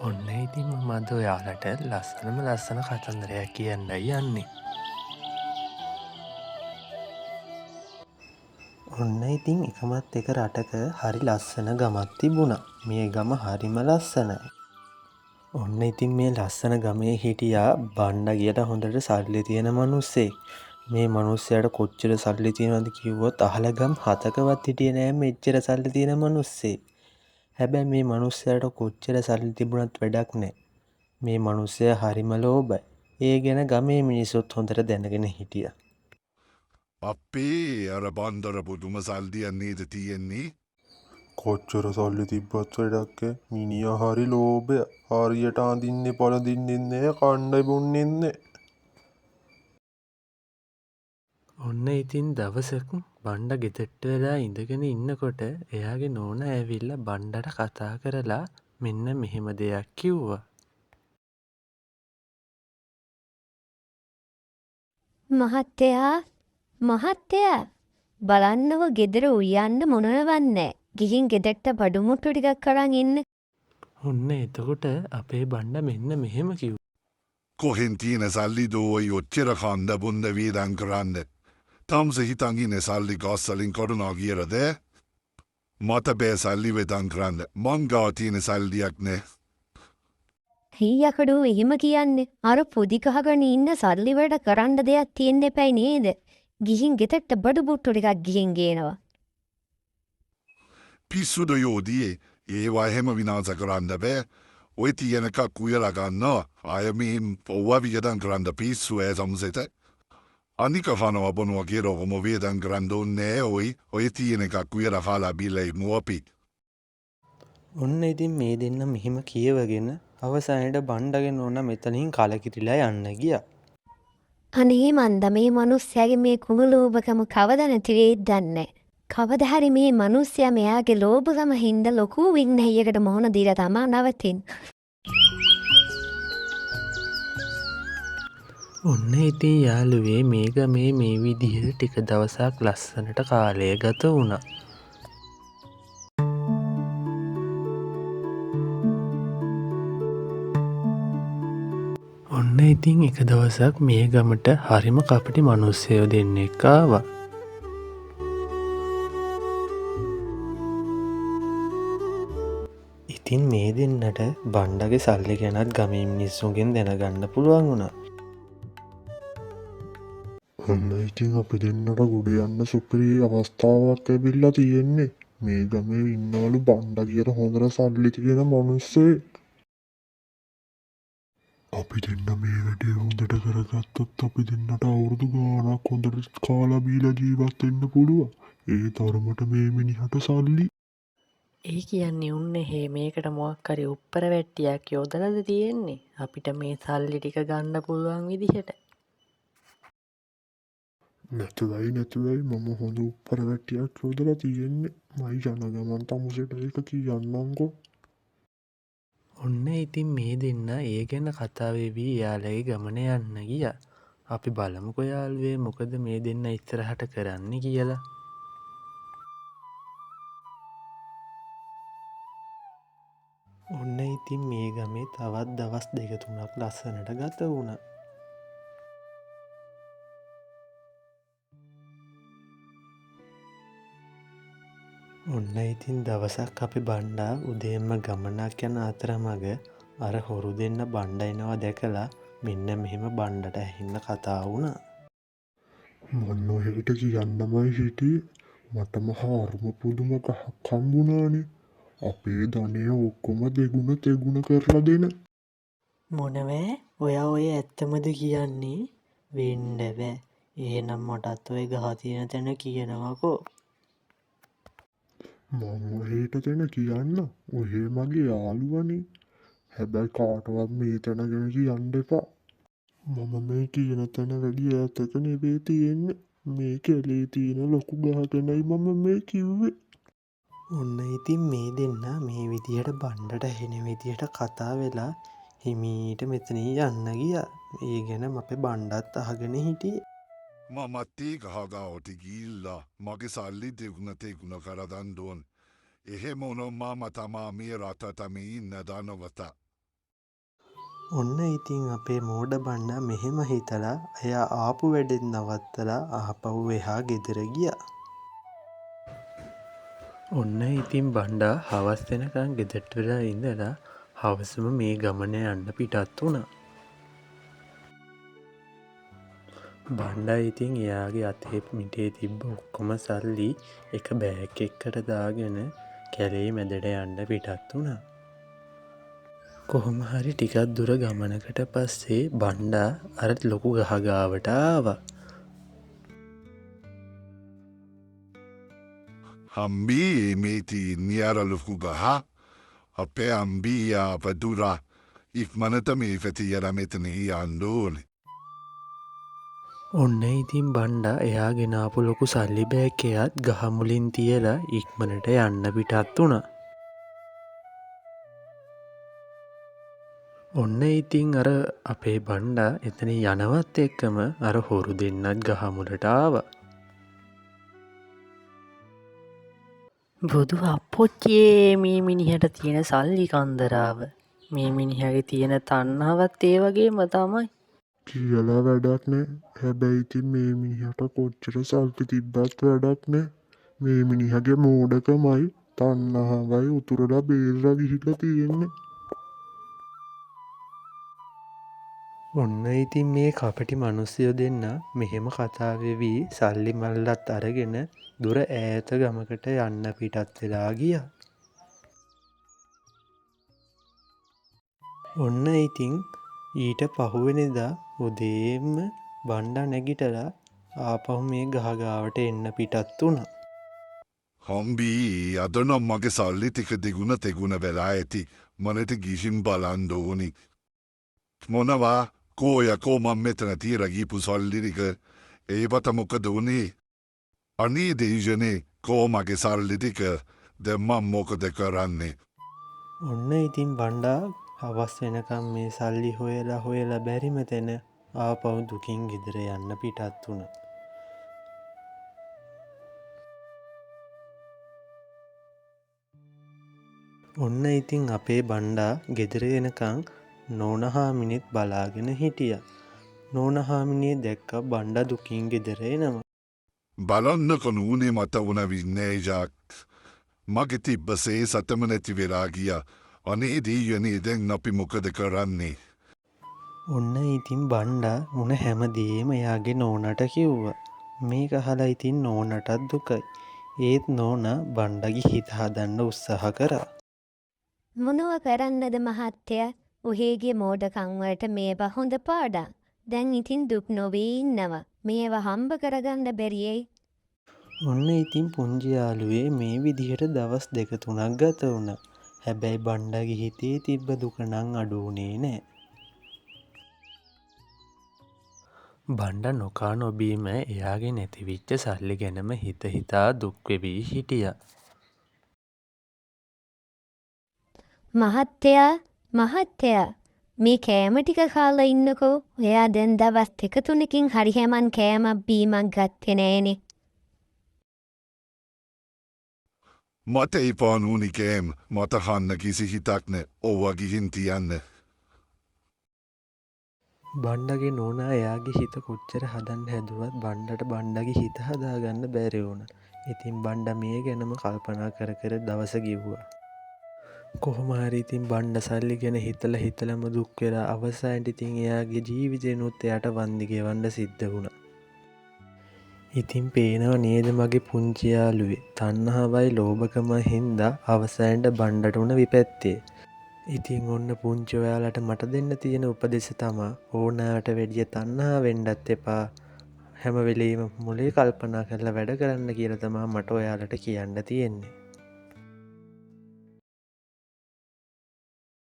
ඔන්න ඉතින් මමද ඔයාලට ලස්සනම ලස්සන කතන්දරයක් කියන්නයි යන්නේ. ඔන්න ඉතින් එකමත් එක රටක හරි ලස්සන ගමක් තිබුණා. මේ ගම හරිම ලස්සනයි. ඔන්න ඉතින් මේ ලස්සන ගමේ හිටියා බණ්ඩා කියලා හොඳට සල්ලි තියෙන මිනිස්සෙක්. මේ මිනිස්සයාට කොච්චර සල්ලි තියෙනවද කිව්වොත් අහලගම් 7කවත් හිටියේ නෑ මෙච්චර සල්ලි තියෙන මිනිස්සෙක්. හැබැයි මේ මිනිස්සයාට කොච්චර සල්ලි තිබුණත් වැඩක් නෑ. මේ මිනිස්සයා හරිම ලෝභයි. ඒ ගැන ගමේ මිනිස්සුත් හොඳට දැනගෙන හිටියා. අපේ අර බන්දර පුදුම සල්දියක් නේද තියෙන්නේ? කොච්චර සල්ලි තිබ්බත් වැඩක් නෑ. මිනිහා හරි ලෝභය. හරියට අඳින්නේ පළඳින්නේ නෑ, කණ්ඩායම් බොන්නේ නෑ. ඔන්න ඉතින් දවසක බණ්ඩා ගෙදරට වෙලා ඉඳගෙන ඉන්නකොට එයාගේ නෝනා ඇවිල්ලා බණ්ඩාට කතා කරලා මෙන්න මෙහෙම දෙයක් කිව්වා. මහත්තයා බලන්නව ගෙදර උයන්න මොනවන්නේ. ගිහින් ගෙදරට බඩු මුට්ටු ටිකක් අරන් ඉන්න. ඔන්න එතකොට අපේ බණ්ඩා මෙන්න මෙහෙම කිව්වා. කොහෙන් තියෙන සල්ලිද ඔය ඔච්චර කන්ද බොන්ද වේදන් කරන්න? තාමස හිතන් ඉන්නේ සල්ලි ගස්වලින් කරුණා කියලාද? මට බෑ සල්ලි වෙදන් කරන්න. මං ගාව තියෙන සල්ලියක් නෑ. හීයකඩු එහෙම කියන්නේ. අර පොඩි කහගෙන ඉන්න සල්ලි වලට කරන්න දෙයක් තියෙන්න එපයි නේද? ගිහින් ගෙදරට බඩු මුට්ටු ටිකක් ගිහින් ගේනවා. පිස්සුද යෝදියේ ඒවා එහෙම විනාශ කරන්න බෑ. ඔය තියෙන එකක් උයලා ගන්නවා. අය මේ පොව්ව වියදම් කරන්න පිස්සු ඇ සම්සෙට. අනික කනවා බොනවා කියලා කොහොම වේදම් කරන්න ඕනේ ඔය තියෙන එකක් උයලා කාලා බීලා ඉමු අපි. ඔන්න ඉතින් මේ දෙන්න මෙහෙම කියවගෙන අවසානයේ බණ්ඩාගේ නෝනා මෙතනින් කලකිරිලා යන්න ගියා. අනේ මන්ද මේ මිනිස්සයාගේ මේ කුණුලෝභකම කවද නැති වෙයිද දන්නේ. කවදා හරි මේ මිනිස්සයා මෙයාගේ ලෝභකම හින්දා ලොකු විග්නයකට මොහොන දීලා තමයි නවතින්නේ. ඔන්න ඉතින් යාළුවේ මේ ගමේ මේ විදිහට ටික දවසක් ලස්සනට කාලය ගත වුණා. ඔන්න ඉතින් එක දවසක් මේ ගමට හරිම කපටි මිනිස්සයෝ දෙන්නෙක් ආවා. ඉතින් මේ දෙන්නට බණ්ඩාගේ සල්ලි ගැනත් ගමේ මිනිස්සුන්ගෙන් දැනගන්න පුළුවන් වුණා. ඔන්න ඉතින් අපි දෙන්නට ගොඩ යන්න සුපිරි අවස්ථාවක් ඇවිල්ලා තියෙන්නේ. මේ ගමේ ඉන්නවලු බණ්ඩා කියලා හොඳට සල්ලි තියෙන මිනිස්සෙක්. අපි දෙන්න මේ වැඩේ හොඳට කරගත්තොත් අපි දෙන්නට අවුරුදු ගාණක් හොඳට කාලා බීලා ජීවත් වෙන්න පුළුවන්. ඒ තරමට මේ මිනිහට සල්ලි. ඒ කියන්නේ උන්න හේ මේකට මොකක් හරි උප්පර වැට්ටියක් යොදලාද තියෙන්නේ අපිට මේ සල්ලි ටික ගන්න පුළුවන් විදිහට. නැතුවයි මම හොඳ උප්පර වැට්ටියක් යොදලා තියෙන්නේ. මයි යන ගමන් තමුසෙට ඒක කියන්නම්කෝ. ඔන්න ඉතින් මේ දෙන්න ඒ ගැන කතා වෙවි යාළුවේ ගමන යන්න ගියා. අපි බලමුකෝ යාළුවේ මොකද මේ දෙන්න ඉස්සරහට කරන්න කියලා. ඔන්න ඉතින් මේ ගමේ තවත් දවස් 2-3ක් ලස්සනට ගත වුණා. ඔන්න ඉතින් දවසක් අපි බණ්ඩා උදේම ගමනක් යන අතරමඟ අර හොරු දෙන්න බණ්ඩා එනවා දැකලා මෙන්න මෙහෙම බණ්ඩට ඇහින්න කතා වුණා. මන්න ඔහෙට කියන්නමයි හිටියේ. මටම හාරුම පුදුම ගහක් හම්බුණානේ. අපේ ධනය ඔක්කොම දෙගුණ තෙගුණ කරලා දෙන. මොනවෑ ඔයා ඔය ඇත්තමද කියන්නේ? වෙන්න බෑ. එහෙනම් මටත් ඔය ගහ තියෙන තැන කියනවකෝ. මං ඔහෙට තැන කියන්න. ඔහේ මගේ යාළුවනේ. හැබැයි කාටවත් මේ තැන ගැන කියන්න එපා. මම මේ කියන තැන වැඩි ඈතක නෙවේ තියෙන්නේ. මේ කැලේ තියෙන ලොකු ගහ ගැනයි මම මේ කිව්වේ. ඔන්න ඉතින් මේ දෙන්න මේ විදිහට බණ්ඩට ඇහෙන විදිහට කතා වෙලා හිමීට මෙතනින් යන්න ගියා. ඒ ගැන අපේ බණ්ඩත් අහගෙන හිටියේ. මමත් ඒ ගහගාවට ගිහිල්ලා මගේ සල්ලි දෙගුණ තෙගුණ කරදන් දුන්. එහෙම වුණොත් මම තමා මේ රටටම ඉන්න දනවත. ඔන්න ඉතින් අපේ මෝඩ බණ්ඩා මෙහෙම හිතලා එයා ආපු වැඩෙන් නවත්තලා ආපහු එහා ගෙදර ගියා. ඔන්න ඉතින් බණ්ඩා හවස් වෙනකන් ගෙදරට වෙලා ඉඳලා හවසම මේ ගමන යන්න පිටත් වුණා. බණ්ඩා ඉතින් එයාගේ අතේ මිටේ තිබ්බ ඔක්කොම සල්ලි එක බෑග් එකකට දාගෙන කැලේ මැදට යන්න පිටත් වුණා. කොහොම හරි ටිකක් දුර ගමනකට පස්සේ බණ්ඩා අර ලොකු ගහ ගාවට ආවා. Hambi meti niara lufugaha. Ape ambi ya padura. Ikmanata me feti yara metani andone. ඔන්න ඉතින් බණ්ඩා එයා ගෙනාපු ලොකු සල්ලි බෑග් එකත් ගහ මුලින් තියලා ඉක්මනට යන්න පිටත් වුණා. ඔන්න ඉතින් අර අපේ බණ්ඩා එතන යනවත් එක්කම අර හොරු දෙන්නත් ගහ මුලට ආවා. බුදු අප්පොච්චියේ මේ මිනිහට තියෙන සල්ලි කන්දරාව. මේ මිනිහගේ තියෙන තණ්හාවත් ඒ වගේම තමයි. කියලා වැඩක් නෑ. හැබැයි ඉතින් මේ මිනිහට කොච්චර සල්පි තිබ්බත් වැඩක් නෑ. මේ මිනිහගේ මෝඩකමයි තණ්හාවයි උතුරලා බේරලා ගිහිල්ලා තියෙන්නේ. ඔන්න ඉතින් මේ කපටි මිනිස්සුયો දෙන්න මෙහෙම කතා වෙවි සල්ලි මල්ලත් අරගෙන දුර ඈත ගමකට යන්න පිටත් වෙලා ගියා. ඔන්න ඉතින් ඊට පහුවෙනිදා උදේම බණ්ඩා නැගිටලා ආපහු මේ ගහ ගාවට එන්න පිටත් වුණා. Hambi adana mage salli tika diguna teguna vela eti. Manete gishin balandoni. Monava koya koma metna tira gipu salli tika. Ebata mokadoni. Ani deijane koma ge salli tika. De mammoka de karanne. ඔන්න ඉතින් බණ්ඩා හවස් වෙනකම් මේ සල්ලි හොයලා බැරිම තැන ආපහු දුකින් ගෙදර යන්න පිටත් වුණා. ඔන්න ඉතින් අපේ බණ්ඩා ගෙදර එනකං නෝනහාමිනෙත් බලාගෙන හිටියා. නෝනහාමිනේ දැක්ක බණ්ඩා දුකින් ගෙදර එනවා. Balanna kanune mata una vinnejak. Mage tibbase satamaneti velagia. Ane diyane den napi mokada karanne. ඔන්න ඉතින් බණ්ඩා උන හැමදේම එයාගේ නෝනට කිව්වා. මේක අහලා ඉතින් නෝනටත් දුකයි. ඒත් නෝනා බණ්ඩගේ හිත හදන්න උත්සාහ කරා. මොනව කරන්නද මහත්තයා? උහේගේ මෝඩකම් වලට මේවා හොඳ පාඩම්. දැන් ඉතින් දුක් නොවී ඉන්නවා. මේවා හම්බ කරගන්න බැරියයි. ඔන්න ඉතින් පුංචි යාළුවේ මේ විදිහට දවස් 2-3ක් ගත වුණා. හැබැයි බණ්ඩගේ හිතේ තිබ්බ දුක නම් අඩු වුණේ නෑ. බණ්ඩා නොකා නොබීම එයාගේ නැතිවිච්ච සල්ලි ගැනම හිත හිතා දුක් වෙවි හිටියා. මහත්තයා මේ කෑම ටික කාලා ඉන්නකෝ. ඔයා දැන් දවස් 2-3කින් හරි හැමන් කෑමක් බීමක් ගත්තේ නෑනේ. Mate ipan unikem. Mata hanna kisi hitakne. Owa gihin tiyanne. බණ්ඩගේ නෝනා එයාගේ හිත කොච්චර හදන්න හැදුවත් බණ්ඩට බණ්ඩගේ හිත හදාගන්න බැරි වුණා. ඉතින් බණ්ඩා මේ ගැනම කල්පනා කර දවස ගෙව්වා. කොහොම හරි ඉතින් බණ්ඩා සල්ලි ගැන හිතලම දුක් වෙලා අවසානයේ ඉතින් එයාගේ ජීවිතේනොත් එයාට වන්දි ගෙවන්න සිද්ධ වුණා. ඉතින් පේනව නේද මගේ පුංචි යාළුවේ තණ්හාවයි ලෝභකම හින්දා අවසානයේ බණ්ඩට උන විපැත්තේ. ඉතින් ඔන්න පුංචි ඔයාලට මට දෙන්න තියෙන උපදෙස තමයි ඕනෑවට වැඩිය තණ්හා වෙන්නත් එපා. හැම වෙලෙම මොලේ කල්පනා කරලා වැඩ කරන්න කියලා තමයි මට ඔයාලට කියන්න තියෙන්නේ.